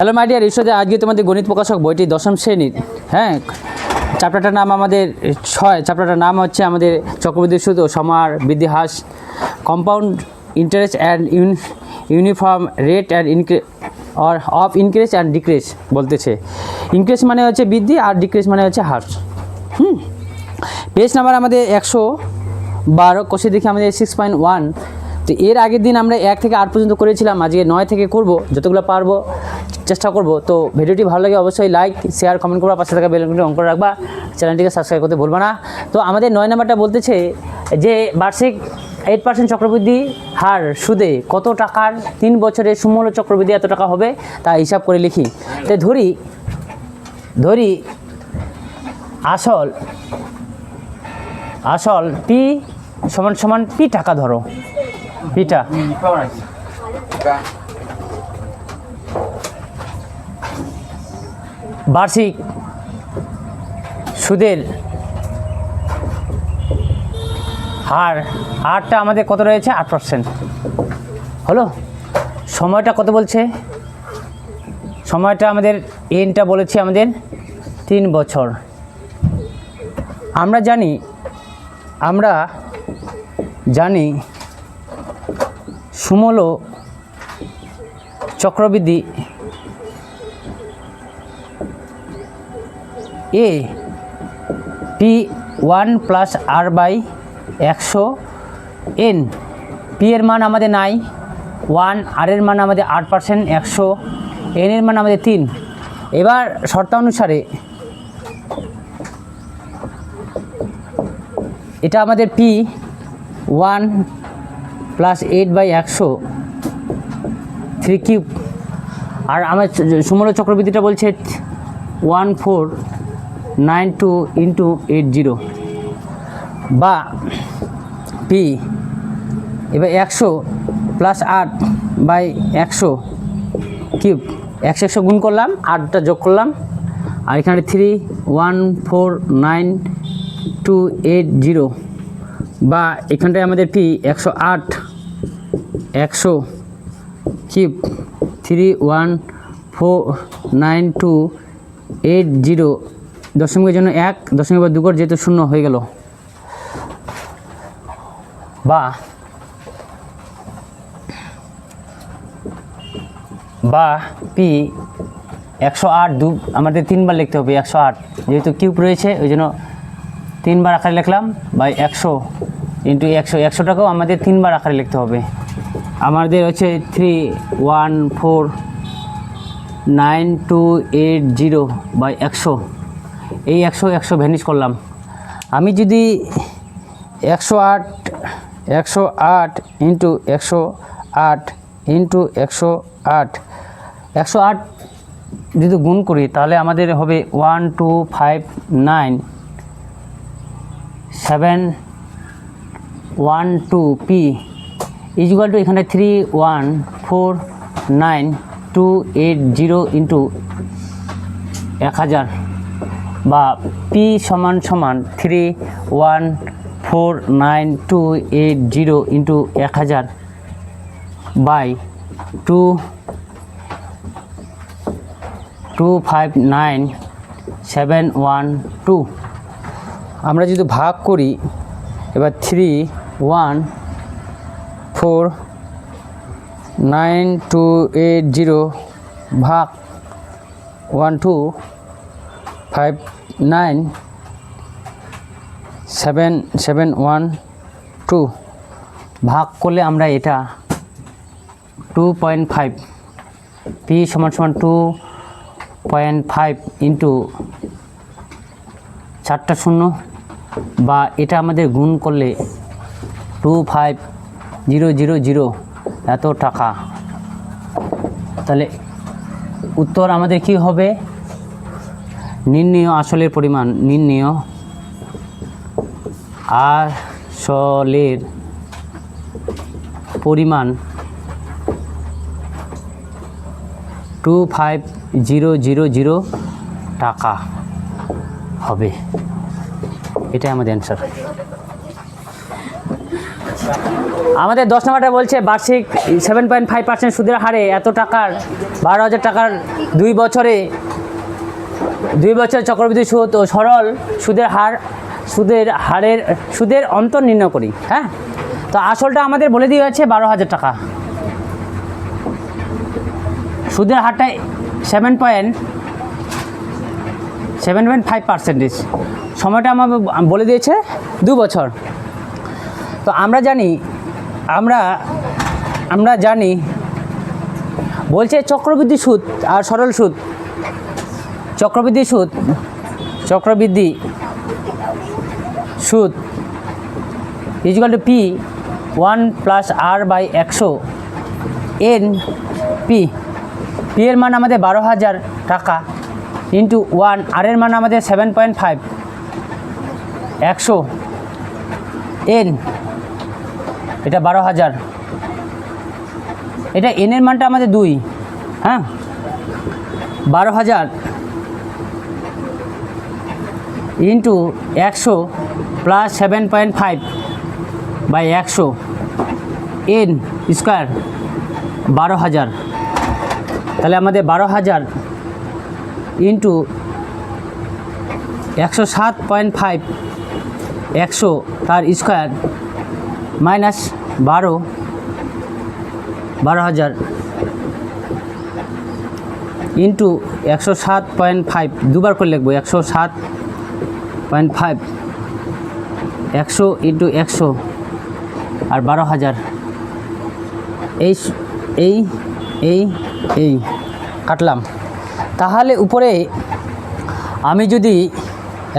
Hello my dear ঈশ্বর, আজকে তোমাদের গণিত প্রকাশক বইটি দশম শ্রেণীর, হ্যাঁ, চ্যাপ্টারটার নাম আমাদের 6। চ্যাপ্টারটার নাম হচ্ছে আমাদের চক্রবৃদ্ধি সুদ ও সমার বৃদ্ধি হ্রাস, compound interest and uniform rate and of increase and decrease বলতেছে। ইনক্রিজ মানে হচ্ছে বৃদ্ধি আর ডিক্রিজ মানে হচ্ছে হ্রাস। পেজ নাম্বার আমাদের 112, কোষে দেখি আমাদের 6.1। তো এর আগের দিন আমরা 1 থেকে 8 পর্যন্ত করেছিলাম, আজকে 9 থেকে করব, যতগুলো পারবো চেষ্টা করব। তো ভিডিওটি ভালো লাগে অবশ্যই লাইক শেয়ার কমেন্ট করবা, পাশে থাকা বেল আইকনটি অন করে রাখবা, চ্যানেলটিকে সাবস্ক্রাইব করতে ভুলবা না। তো আমাদের 9 নাম্বারটা বলতেছে যে বার্ষিক 8% চক্রবৃদ্ধি হার সুদে কত টাকার 3 বছরের সমূল চক্রবৃদ্ধি এত টাকা হবে তা হিসাব করে লিখি। তো ধরি আসল পি সমান পি টাকা, ধরো পিটা বার্ষিক সুদের হারটা আমাদের কত রয়েছে? 8% হলো। সময়টা কত বলছে? সময়টা আমাদের এনটা বলেছি আমাদের 3 বছর। আমরা জানি সমূল চক্রবৃদ্ধি A P 1 plus R by 100 N. P এর মান আমাদের নাই 1, আর এর মান আমাদের 8%, 100, এন এর মান আমাদের 3। এবার শর্তানুসারে এটা আমাদের পি 1 প্লাস 8/100 3 কিউব, আর আমার সমূল চক্রবৃদ্ধিটা বলছে 1492 ইন্টু 80 বা পি। এবার 100 প্লাস 8/100 কিউব, 100 গুণ করলাম, 8টা যোগ করলাম, আর এখানে 3149280 বা এখানটায় আমাদের পি 108 কিউব 3149280, দশমিকের জন্য 1, দশমিক বা 2 করে যেহেতু 0 হয়ে গেল, বা পি 108 আমাদের 3 বার লিখতে হবে। 108 যেহেতু কিউব রয়েছে ওই জন্য 3 বার আকারে লিখলাম, বাই 100 ইন্টু 100টাকেও আমাদের 3 বার আকারে লিখতে হবে। আমাদের হচ্ছে 3149280 বাই 100, এই 100 ভ্যানিশ করলাম। আমি যদি 108 ইন্টু 108 ইন্টু 108 যদি গুণ করি তাহলে আমাদের হবে 1259712 পি ইকুয়াল টু এখানে 3149280 ইন্টু 1000 বা পি সমান 3149280 ইন্টু 1000 বাই 259712। আমরা যদি ভাগ করি, এবার 3149280 ভাগ 1259712 ভাগ করলে আমরা এটা 2.5, পি সমান 2.5 ইন্টু 4টা 0, বা এটা আমাদের গুণ করলে 25000 এত টাকা। তাহলে উত্তর আমাদের কি হবে? নির্ণেয় আসলের পরিমাণ, নির্ণেয় আসলের পরিমাণ 25000 টাকা হবে। এটাই আমাদের অ্যান্সার। আমাদের 10 নম্বরটা বলছে বার্ষিক 7.5% সুদের হারে এত টাকার 12,000 টাকার 2 বছর চক্রবৃদ্ধি সুদ ও সরল সুদের অন্তর নির্ণয় করি। হ্যাঁ, তো আসলটা আমাদের বলে দিয়ে আছে 12,000 টাকা, সুদের হারটা 7.5%, সময়টা আমার বলে দিয়েছে 2 বছর। তো আমরা জানি বলছে চক্রবৃদ্ধি সুদ আর সরল সুদ। চক্রবৃদ্ধি সুদ equal to P 1 + r/100 n P এর মান আমাদের 12,000 টাকা ইন্টু 1, আর এর মান আমাদের 7.5, 100 n, এটা 12,000, এটা n এর মানটা আমাদের 2। হ্যাঁ, 12,000 ইন্টু 100 + 7.5/100 n স্কোয়ার 12,000। তাহলে আমাদের 12,000 ইন্টু 107.5 100 তার স্কোয়ার মাইনাস 12,000 ইন্টু 107.5, দুবার করে লিখবো, 107.5 100 ইন্টু 100 আর 12,000। এই কাটলাম। তাহলে উপরে আমি যদি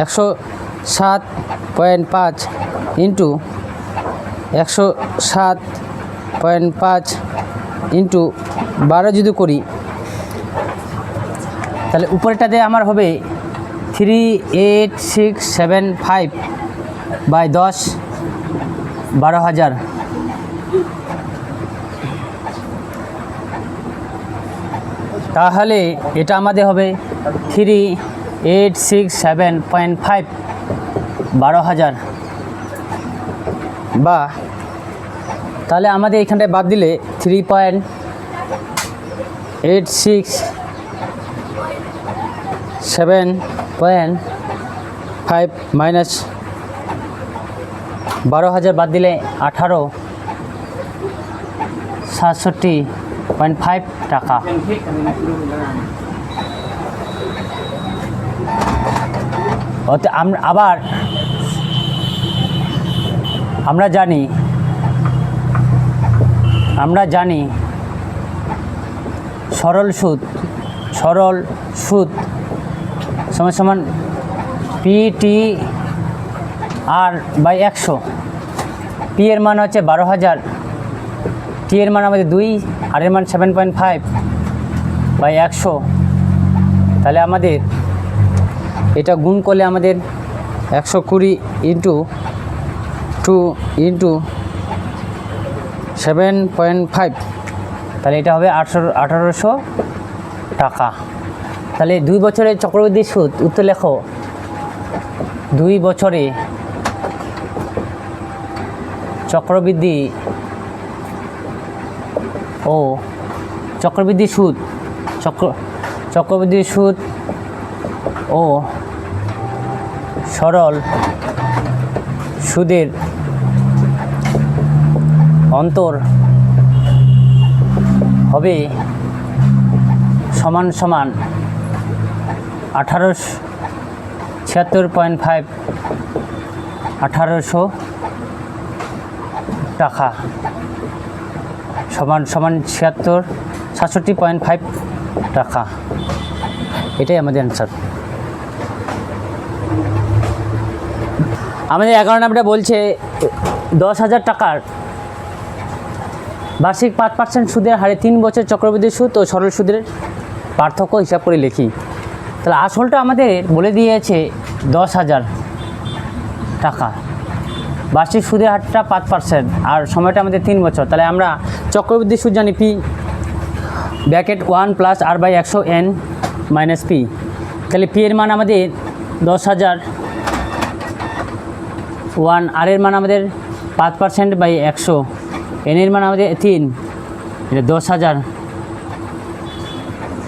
107.5 ইন্টু 107.5 ইন্টু 12 যদি করি, তাহলে উপরেটাতে আমার হবে 38675/10, 12,000। তাহলে এটা আমাদের হবে 38675 12,000, বা তাহলে আমাদের এখানটায় বাদ দিলে 3.867.5 মাইনাস 12,000 বাদ দিলে 1867.5 টাকা। আমরা জানি সরল সুদ সমান PTR/100। পি এর মান হচ্ছে 12,000, টি এর মান আমাদের 2, আর এর মান 7.5/100। তাহলে আমাদের এটা গুণ করলে আমাদের 120 ইন্টু 2 ইন্টু 7.5, তাহলে এটা হবে 1800 টাকা। তাহলে 2 বছরের চক্রবৃদ্ধি সুদ, উত্তর লেখো, 2 বছরে চক্রবৃদ্ধি সুদ ও সরল সুদের অন্তর হবে সমান 1876.5 1800 টাকা, সমান 67.5 টাকা। এটাই আমাদের অ্যান্সার। আমাদের 11 নম্বরটা বলছে 10,000 টাকার বার্ষিক 5% সুদের হারে 3 বছর চক্রবৃদ্ধি সুদ ও সরল সুদের পার্থক্য হিসাব করে লিখি। তাহলে আসলটা আমাদের বলে দিয়েছে 10,000 টাকা, বার্ষিক সুদের হারটা 5% আর সময়টা আমাদের 3 বছর। তাহলে আমরা চক্রবৃদ্ধি সুদ জানি পি (1 + r/100 n - p). তাহলে পি এর মান আমাদের 10,000, 1, আর এর মান আমাদের 5% বাই 100, এনের মান আমাদের 3, এটা 10,000।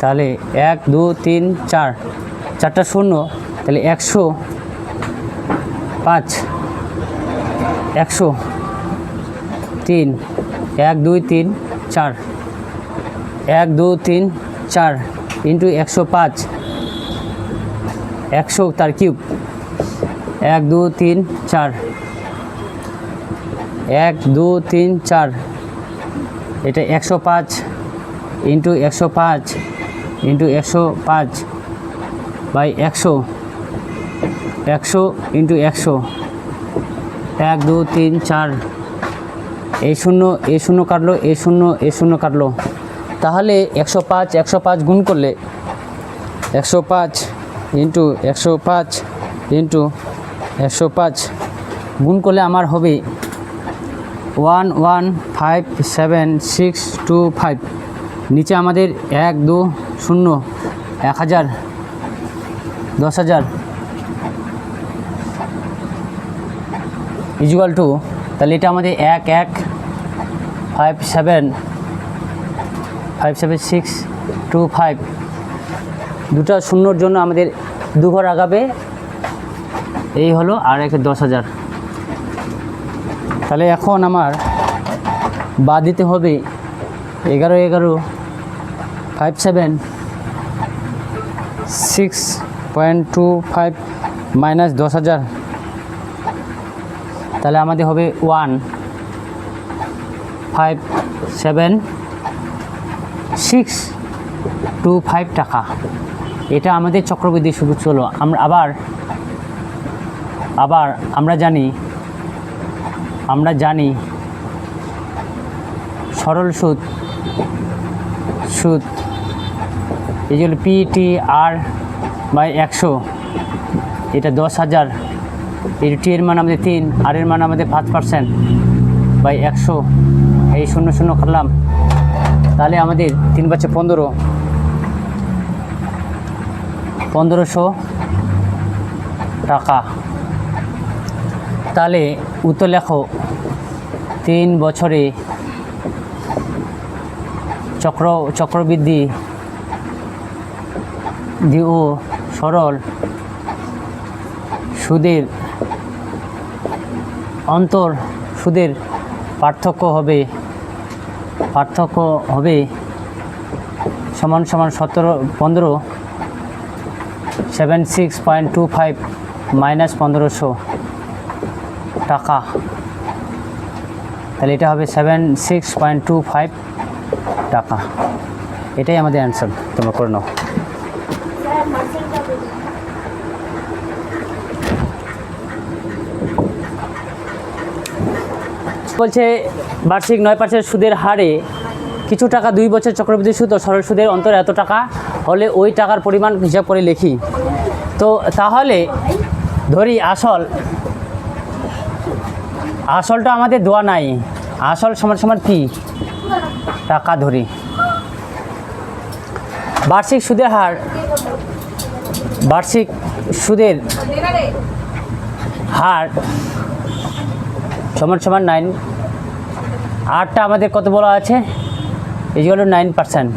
তাহলে 1 2 3 4, 4টা শূন্য, তাহলে 105, 103, 1 2 3 4, 1 2 3 4 ইন্টু 105, 100 তার কিউব, 1 2 3 4, 1 2 3 4, এটা 105 ইন্টু 105 ইন্টু 105 বাই 100, 100 ইন্টু 100, 1 2 3 4, এই শূন্য কাটলো, এই শূন্য কাটলো। তাহলে 105 গুণ করলে 105 ইন্টু 105 ইন্টু 105 গুণ করলে আমার হবে 1157,625। নিচে আমাদের 1 2 0, 1000, 10,000 ইকুয়াল টু, তাহলে এটা আমাদের 1157,625। দুটো শূন্যর জন্য আমাদের 2 ঘর আগাবে, এই হলো, আর 10,000। তাহলে এখন আমার বাদ দিতে হবে 11,57,6.25 মাইনাস 10,000। তাহলে আমাদের হবে 15,7,625 টাকা। এটা আমাদের চক্রবৃদ্ধি সুদ হলো। আমরা আবার আমরা জানি সরল সুদ এই যে PTR বাই 100, এটা 10,000, এর টি এর মান আমাদের 3, আর এর মান আমাদের 5% বাই 100, এই 0 কাটলাম। তাহলে আমাদের 3 × 5 = 1500 টাকা। তাহলে উত্তর লেখো, 3 বছরে চক্রবৃদ্ধি ও সরল সুদের সুদের পার্থক্য হবে সমান 15 76.25 মাইনাস 1500 টাকা। তাহলে এটা হবে 76.25 টাকা। এটাই আমাদের অ্যান্সার, তোমরা করে নাও। বলছে বার্ষিক 9% সুদের হারে কিছু টাকা 2 বছর চক্রবৃদ্ধি সুদ ও সরল সুদের অন্তর এত টাকা হলে ওই টাকার পরিমাণ হিসাব করে লিখি। তো তাহলে ধরি আসলটা আমাদের দেওয়া নাই, আসল সমান কি টাকা ধরি। বার্ষিক সুদের হার সমান 9, আরটা আমাদের কত বলা আছে, এই হলো 9%।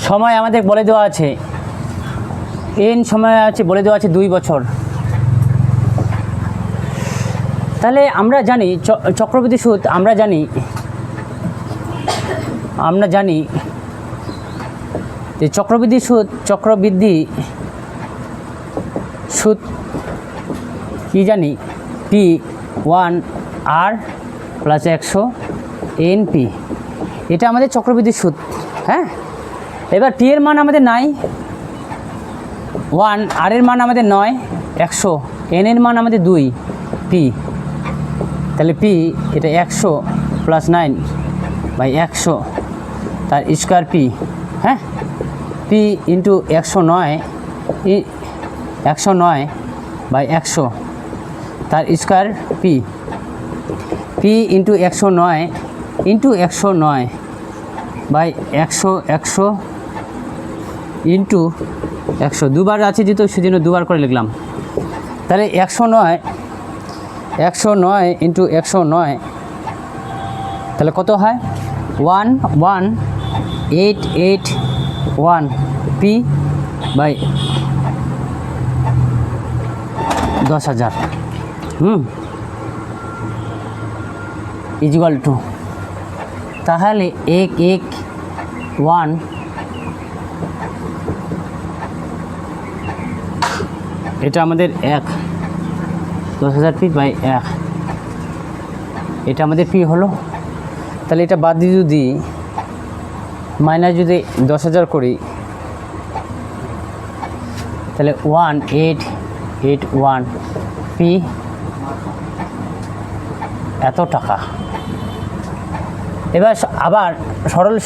সময় আমাদের বলে দেওয়া আছে, সময় আছে বলে দেওয়া আছে 2 বছর। তাহলে আমরা জানি চক্রবৃদ্ধি সুদ, আমরা জানি যে চক্রবৃদ্ধি সুদ কি জানি, P1R + 100 NP, এটা আমাদের চক্রবৃদ্ধি সুদ। হ্যাঁ, এবার P এর মান আমাদের নাই 1, আর এর মান আমাদের 9, 100, N এর মান আমাদের 2, P। তাহলে P এটা 100 + 9 বাই 100 তার স্কোয়ার P। হ্যাঁ, P ইন্টু 109 বাই 100 তার square P into 109 into 109 by 100 into 100, দুবার আছে যেহেতু সেজন্য দুবার করে লিখলাম। তাহলে 109 ইন্টু 109, তাহলে কত হয় 11881 পি বাই 10,000 ইকুয়াল টু, তাহলে 111 এটা আমাদের 10,000 পি বাই 1, এটা আমাদের পি হলো। তাহলে এটা বাদ দিয়ে যদি মাইনাস যদি 10,000 করি, তাহলে 1881 পি এত টাকা। এবার আবার সরল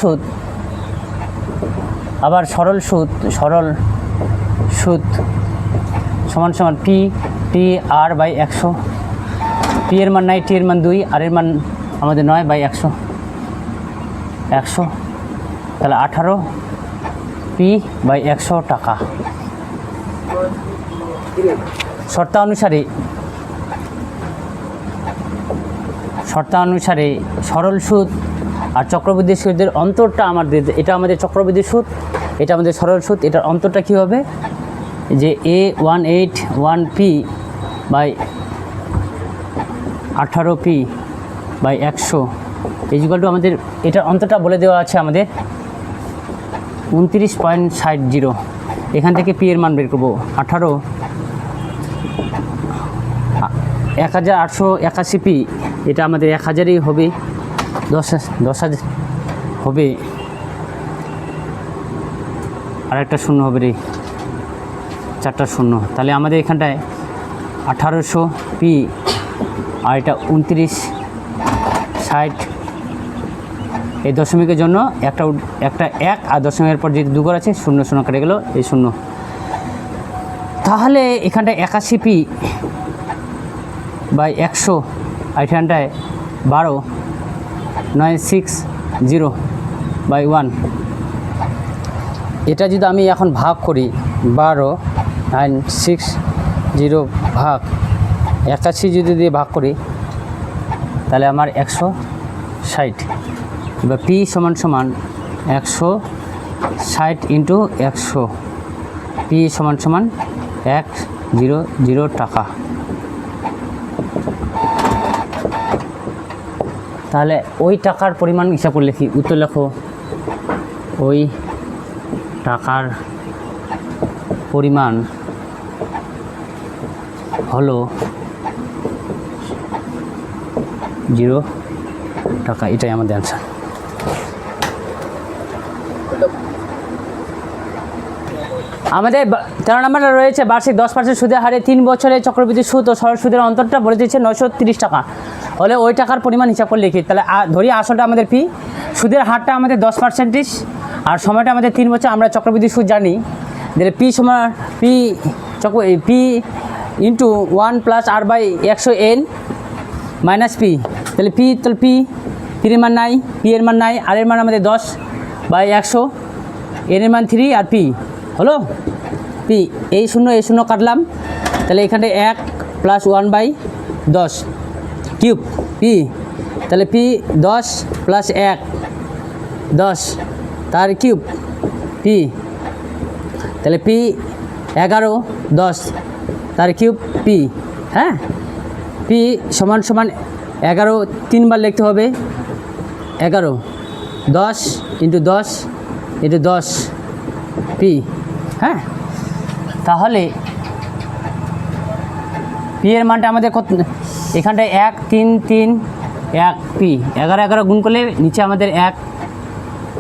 সুদ সমান সমান P T R by 100, P এর মান নাই, টি এর মান 2, আর এর মান আমাদের 9 বাই 100, তাহলে 18 পি বাই 100 টাকা। শর্তানুসারে সরল সুদ আর চক্রবৃদ্ধি সুদের অন্তরটা আমাদের, এটা আমাদের চক্রবৃদ্ধি সুদ, এটা আমাদের সরল সুদ, এটার অন্তরটা কী হবে যে A181 P by 18 P by 100 equal to আমাদের এটার অন্তরটা বলে দেওয়া আছে আমাদের 29.60। এখান থেকে পি এর মান বের করবো 18 1881 পি, এটা আমাদের 1000ই হবে, 10,000 হবে, আর একটা শূন্য হবে রে, 4টা শূন্য, তাহলে আমাদের এখানটায় 1800 পি আর এটা 29.60, এই দশমিকের জন্য একটা 1 আর দশমিকের পর যেহেতু 2 ঘর আছে, 0 0 কেটে গেল, এই 0। তাহলে এখানটায় 81 পি বাই 100, আর এখানটায় 12960 বাই 1। এটা যদি আমি এখন ভাগ করি, 12960 ভাগ 81 যদি দিয়ে ভাগ করি, তাহলে আমার 160, এবার পি সমান সমান 160 ইন্টু 100, পি সমান সমান 100 টাকা। তাহলে ওই টাকার পরিমাণ হিসাব করে লিখি, উত্তর লেখো, ওই টাকার পরিমাণ হলো 0 টাকা, এটাই আমাদের অ্যান্সার। আমাদের 13 নম্বরটা রয়েছে বার্ষিক 10% সুদের হারে 3 বছরের চক্রবৃদ্ধি সুদ ও সরল সুদের অন্তরটা বলে দিচ্ছে 930 টাকা, হলে ওই টাকার পরিমাণ হিসাব করে লিখি। তাহলে ধরি আসলটা আমাদের পি, সুদের হারটা আমাদের 10%, আর সময়টা আমাদের 3 বছর। আমরা চক্রবৃদ্ধি সুদ জানি, তাহলে পি সমান P into 1 plus R by 100 N minus P, তাহলে পি এর মান নাই, পি এর মান নাই, আর এর মান আমাদের 10 বাই 100, এন এর মান 3 আর পি হলো পি, এই 0 কাটলাম, তাহলে এখানে 1 প্লাস 1 বাই 10 কিউব পি, তাহলে পি 10 প্লাস 1 10 তার কিউব পি, তাহলে পি 11 10 তার কিউব পি। হ্যাঁ, পি সমান সমান 11 3বার লিখতে হবে, 11 10 ইন্টু 10 ইন্টু 10 পি। হ্যাঁ, তাহলে পি এর মানটা আমাদের কত, এখানটায় 1 3 3 1 পি, 11 11 গুণ করলে নিচে আমাদের 1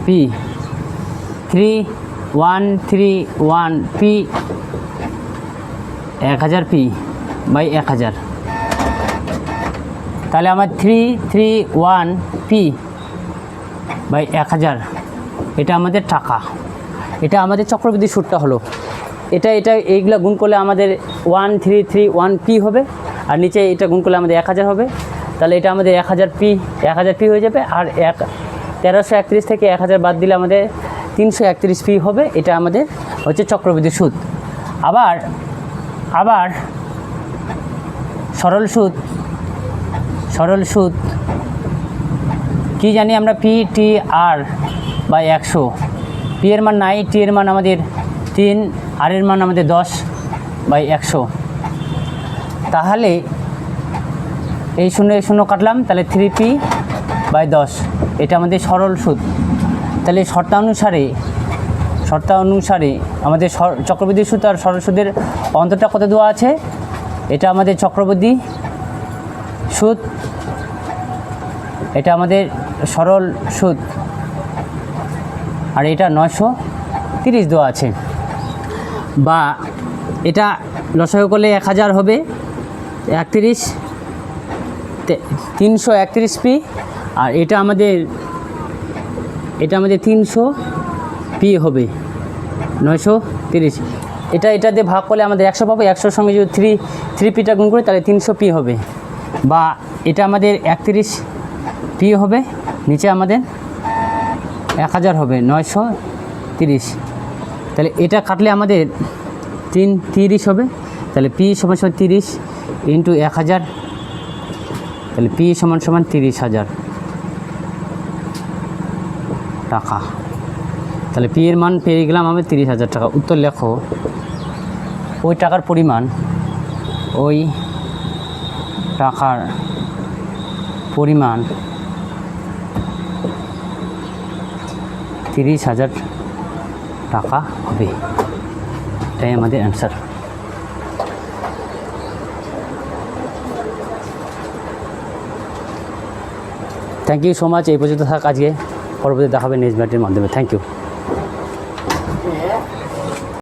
পি, 3 1 3 1 পি, 1000 পি বাই 1000, তাহলে আমার 3 3 1 পি বাই 1000, এটা আমাদের টাকা, এটা আমাদের চক্রবৃদ্ধি সুদটা হলো। এটা এইগুলা গুণ করলে আমাদের 1 3 3 1 পি হবে, আর নিচে এটা গুণ করলে আমাদের 1000 হবে, তাহলে এটা আমাদের 1000 পি হয়ে যাবে। আর 1331 থেকে 1000 বাদ দিলে আমাদের 331 পি হবে, এটা আমাদের হচ্ছে চক্রবৃদ্ধি সুদ। আবার সরল সুদ সরল সুদ কি জানি আমরা PTR বাই 100। পি এর মান নাই, টি এর মান আমাদের 3, আর এর মান আমাদের 10/100। তাহলে এই 0 কাটলাম, তাহলে 3p/10, এটা আমাদের সরল সুদ। তাহলে শর্তানুসারে আমাদের চক্রবৃদ্ধি সুদ আর সরল সুদের অন্তরটা কত দেওয়া আছে? এটা আমাদের চক্রবৃদ্ধি সুদ, এটা আমাদের সরল সুদ, আর এটা 930 দেওয়া আছে। বা এটা লসাগু করলে 1000 হবে, 331p, আর এটা আমাদের 300p হবে, 930। এটা দিয়ে ভাগ করলে আমাদের 100 পাবো, 100-র সঙ্গে যদি 3p গুণ করি তাহলে 300p হবে। বা এটা আমাদের 31p হবে, নিচে আমাদের 1000 হবে, 930। তাহলে এটা কাটলে আমাদের 30 হবে, তাহলে p = 30 × 1000, তাহলে p = 30,000 টাকা। তাহলে পি এর মান পেয়ে গেলাম আমি 30,000 টাকা। উত্তর লেখো, ওই টাকার পরিমাণ 30,000 টাকা হবে। এটাই আমাদের answer. Thank you so much. এই পর্যন্ত থাক আজকে, পরবর্তী দেখাবে নেক্সট ভিডিওর মাধ্যমে। Thank you.